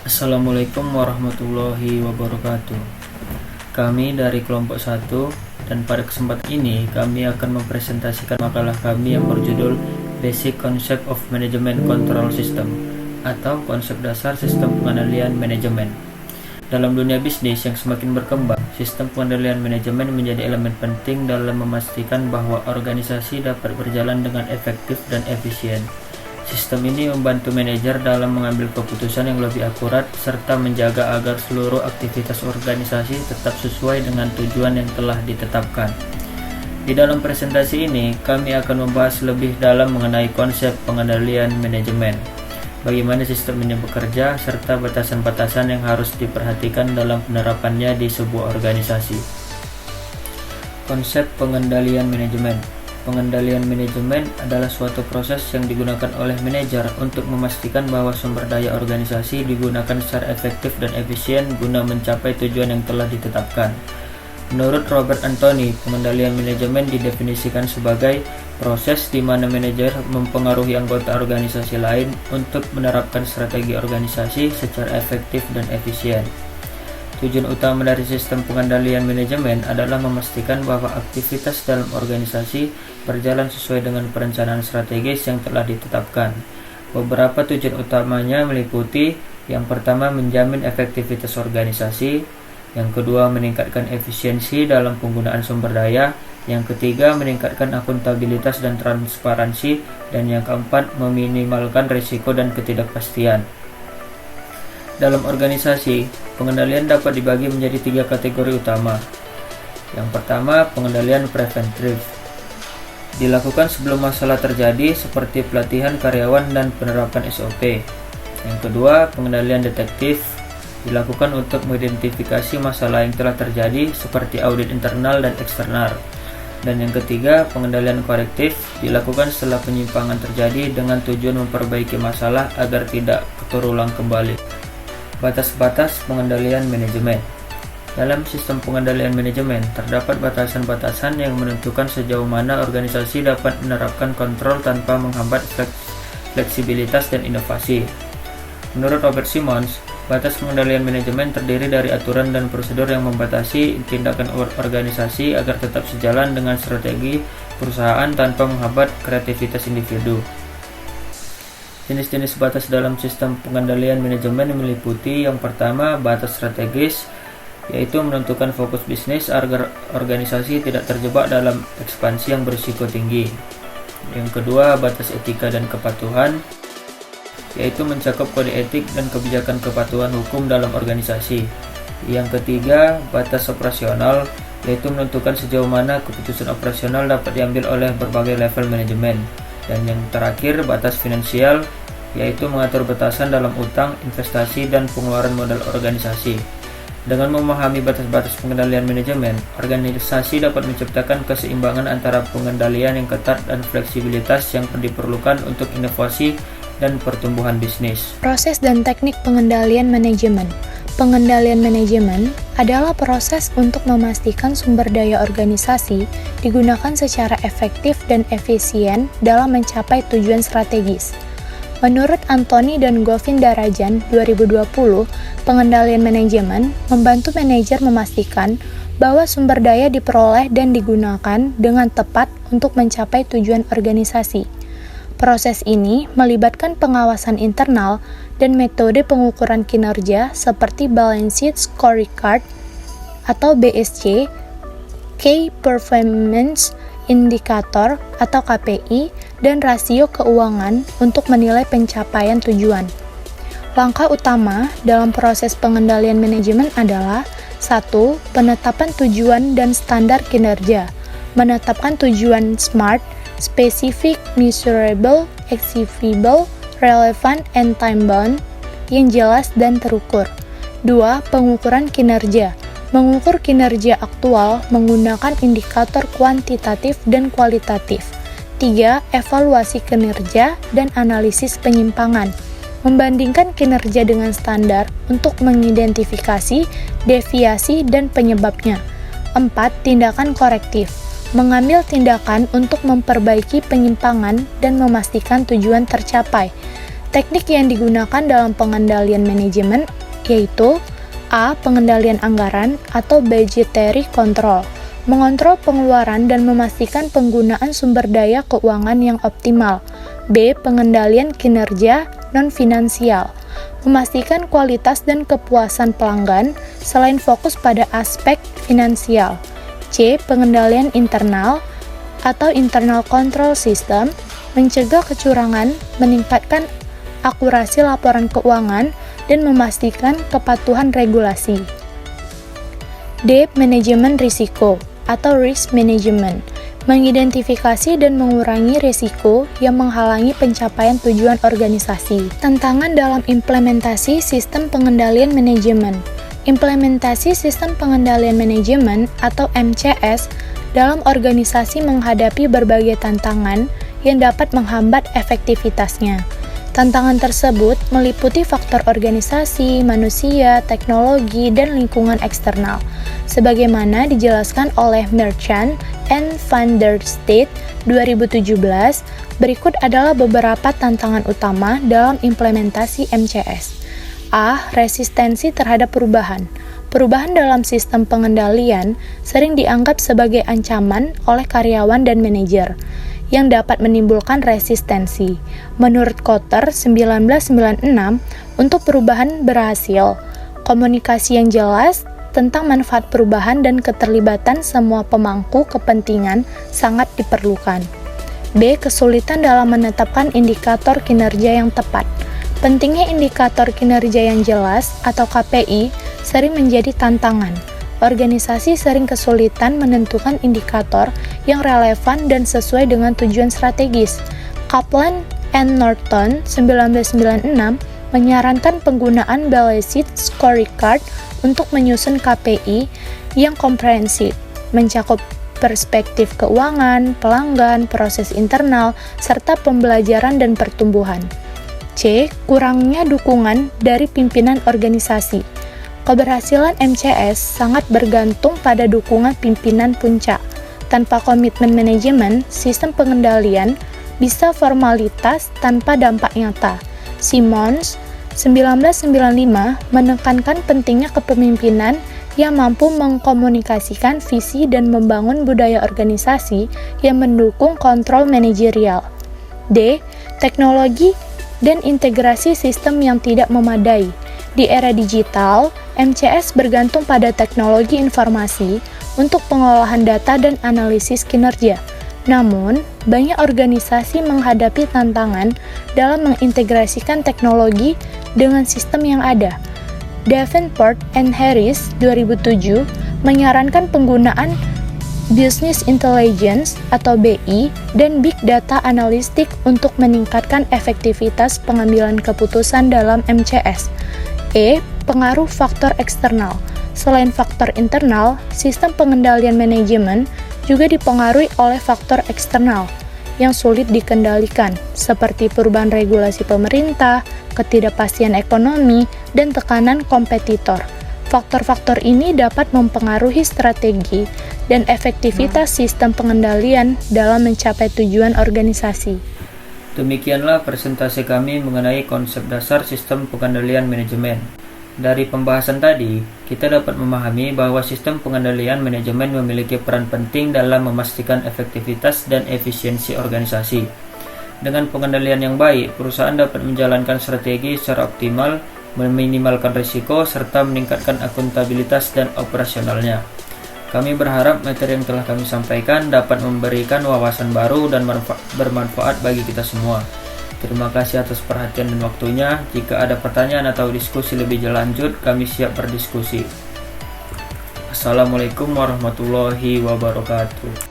Assalamualaikum warahmatullahi wabarakatuh. Kami dari kelompok 1 dan pada kesempatan ini kami akan mempresentasikan makalah kami yang berjudul Basic Concept of Management Control System atau konsep dasar sistem pengendalian manajemen. Dalam dunia bisnis yang semakin berkembang, sistem pengendalian manajemen menjadi elemen penting dalam memastikan bahwa organisasi dapat berjalan dengan efektif dan efisien. Sistem ini membantu manajer dalam mengambil keputusan yang lebih akurat serta menjaga agar seluruh aktivitas organisasi tetap sesuai dengan tujuan yang telah ditetapkan. Di dalam presentasi ini, kami akan membahas lebih dalam mengenai konsep pengendalian manajemen, bagaimana sistem ini bekerja, serta batasan-batasan yang harus diperhatikan dalam penerapannya di sebuah organisasi. Konsep pengendalian manajemen. Pengendalian manajemen adalah suatu proses yang digunakan oleh manajer untuk memastikan bahwa sumber daya organisasi digunakan secara efektif dan efisien guna mencapai tujuan yang telah ditetapkan. Menurut Robert Anthony, pengendalian manajemen didefinisikan sebagai proses di mana manajer mempengaruhi anggota organisasi lain untuk menerapkan strategi organisasi secara efektif dan efisien. Tujuan utama dari sistem pengendalian manajemen adalah memastikan bahwa aktivitas dalam organisasi berjalan sesuai dengan perencanaan strategis yang telah ditetapkan. Beberapa tujuan utamanya meliputi: yang pertama, menjamin efektivitas organisasi; yang kedua, meningkatkan efisiensi dalam penggunaan sumber daya; yang ketiga, meningkatkan akuntabilitas dan transparansi; dan yang keempat, meminimalkan risiko dan ketidakpastian. Dalam organisasi, pengendalian dapat dibagi menjadi 3 kategori utama. Yang pertama, pengendalian preventif. Dilakukan sebelum masalah terjadi seperti pelatihan karyawan dan penerapan SOP. Yang kedua, pengendalian detektif. Dilakukan untuk mengidentifikasi masalah yang telah terjadi seperti audit internal dan eksternal. Dan yang ketiga, pengendalian korektif. Dilakukan setelah penyimpangan terjadi dengan tujuan memperbaiki masalah agar tidak terulang kembali. Batas-batas pengendalian manajemen. Dalam sistem pengendalian manajemen, terdapat batasan-batasan yang menentukan sejauh mana organisasi dapat menerapkan kontrol tanpa menghambat fleksibilitas dan inovasi. Menurut Robert Simmons, batas pengendalian manajemen terdiri dari aturan dan prosedur yang membatasi tindakan organisasi agar tetap sejalan dengan strategi perusahaan tanpa menghambat kreativitas individu. Jenis-jenis batas dalam sistem pengendalian manajemen meliputi: yang pertama, batas strategis, yaitu menentukan fokus bisnis agar organisasi tidak terjebak dalam ekspansi yang berisiko tinggi. Yang kedua, batas etika dan kepatuhan, yaitu mencakup kode etik dan kebijakan kepatuhan hukum dalam organisasi. Yang ketiga, batas operasional, yaitu menentukan sejauh mana keputusan operasional dapat diambil oleh berbagai level manajemen. Dan yang terakhir, batas finansial, yaitu mengatur batasan dalam utang, investasi, dan pengeluaran modal organisasi. Dengan memahami batas-batas pengendalian manajemen, organisasi dapat menciptakan keseimbangan antara pengendalian yang ketat dan fleksibilitas yang diperlukan untuk inovasi dan pertumbuhan bisnis. Proses dan teknik pengendalian manajemen. Pengendalian manajemen adalah proses untuk memastikan sumber daya organisasi digunakan secara efektif dan efisien dalam mencapai tujuan strategis. Menurut Anthony dan Govindarajan 2020, pengendalian manajemen membantu manajer memastikan bahwa sumber daya diperoleh dan digunakan dengan tepat untuk mencapai tujuan organisasi. Proses ini melibatkan pengawasan internal dan metode pengukuran kinerja seperti Balance Sheet Scorecard atau BSC, Key Performance Indicator atau KPI, dan rasio keuangan untuk menilai pencapaian tujuan. Langkah utama dalam proses pengendalian manajemen adalah: 1. Penetapan tujuan dan standar kinerja. Menetapkan tujuan SMART, Specific, Measurable, Achievable, Relevant, and Time-bound, yang jelas dan terukur. 2. Pengukuran kinerja. Mengukur kinerja aktual menggunakan indikator kuantitatif dan kualitatif. 3. Evaluasi kinerja dan analisis penyimpangan. Membandingkan kinerja dengan standar untuk mengidentifikasi deviasi dan penyebabnya. 4. Tindakan korektif. Mengambil tindakan untuk memperbaiki penyimpangan dan memastikan tujuan tercapai. Teknik yang digunakan dalam pengendalian manajemen yaitu A. Pengendalian anggaran atau budgetary control, mengontrol pengeluaran dan memastikan penggunaan sumber daya keuangan yang optimal. B. Pengendalian kinerja non-finansial, memastikan kualitas dan kepuasan pelanggan selain fokus pada aspek finansial. C. Pengendalian internal atau internal control system, mencegah kecurangan, meningkatkan akurasi laporan keuangan, dan memastikan kepatuhan regulasi. D. Manajemen risiko atau risk management, mengidentifikasi dan mengurangi risiko yang menghalangi pencapaian tujuan organisasi. Tantangan dalam implementasi sistem pengendalian manajemen. Implementasi sistem pengendalian manajemen atau MCS dalam organisasi menghadapi berbagai tantangan yang dapat menghambat efektivitasnya. Tantangan tersebut meliputi faktor organisasi, manusia, teknologi, dan lingkungan eksternal. Sebagaimana dijelaskan oleh Merchant and Van der State 2017, berikut adalah beberapa tantangan utama dalam implementasi MCS. A. Resistensi terhadap perubahan. Perubahan dalam sistem pengendalian sering dianggap sebagai ancaman oleh karyawan dan manajer, yang dapat menimbulkan resistensi. Menurut Kotter 1996, untuk perubahan berhasil, komunikasi yang jelas tentang manfaat perubahan dan keterlibatan semua pemangku kepentingan sangat diperlukan. B. Kesulitan dalam menetapkan indikator kinerja yang tepat. Pentingnya indikator kinerja yang jelas atau KPI sering menjadi tantangan. Organisasi sering kesulitan menentukan indikator yang relevan dan sesuai dengan tujuan strategis. Kaplan and Norton 1996 menyarankan penggunaan Balanced Scorecard untuk menyusun KPI yang komprehensif, mencakup perspektif keuangan, pelanggan, proses internal, serta pembelajaran dan pertumbuhan. C. Kurangnya dukungan dari pimpinan organisasi. Keberhasilan MCS sangat bergantung pada dukungan pimpinan puncak. Tanpa komitmen manajemen, sistem pengendalian bisa formalitas tanpa dampak nyata. Simmons 1995 menekankan pentingnya kepemimpinan yang mampu mengkomunikasikan visi dan membangun budaya organisasi yang mendukung kontrol manajerial. D. Teknologi dan integrasi sistem yang tidak memadai. Di era digital, MCS bergantung pada teknologi informasi untuk pengolahan data dan analisis kinerja. Namun, banyak organisasi menghadapi tantangan dalam mengintegrasikan teknologi dengan sistem yang ada. Davenport and Harris 2007 menyarankan penggunaan Business Intelligence atau BI dan Big Data Analytics untuk meningkatkan efektivitas pengambilan keputusan dalam MCS. E. Pengaruh faktor eksternal. Selain faktor internal, sistem pengendalian manajemen juga dipengaruhi oleh faktor eksternal yang sulit dikendalikan, seperti perubahan regulasi pemerintah, ketidakpastian ekonomi, dan tekanan kompetitor. Faktor-faktor ini dapat mempengaruhi strategi dan efektivitas sistem pengendalian dalam mencapai tujuan organisasi. Demikianlah presentasi kami mengenai konsep dasar sistem pengendalian manajemen. Dari pembahasan tadi, kita dapat memahami bahwa sistem pengendalian manajemen memiliki peran penting dalam memastikan efektivitas dan efisiensi organisasi. Dengan pengendalian yang baik, perusahaan dapat menjalankan strategi secara optimal, meminimalkan risiko, serta meningkatkan akuntabilitas dan operasionalnya. Kami berharap materi yang telah kami sampaikan dapat memberikan wawasan baru dan bermanfaat bagi kita semua. Terima kasih atas perhatian dan waktunya. Jika ada pertanyaan atau diskusi lebih lanjut, kami siap berdiskusi. Assalamualaikum warahmatullahi wabarakatuh.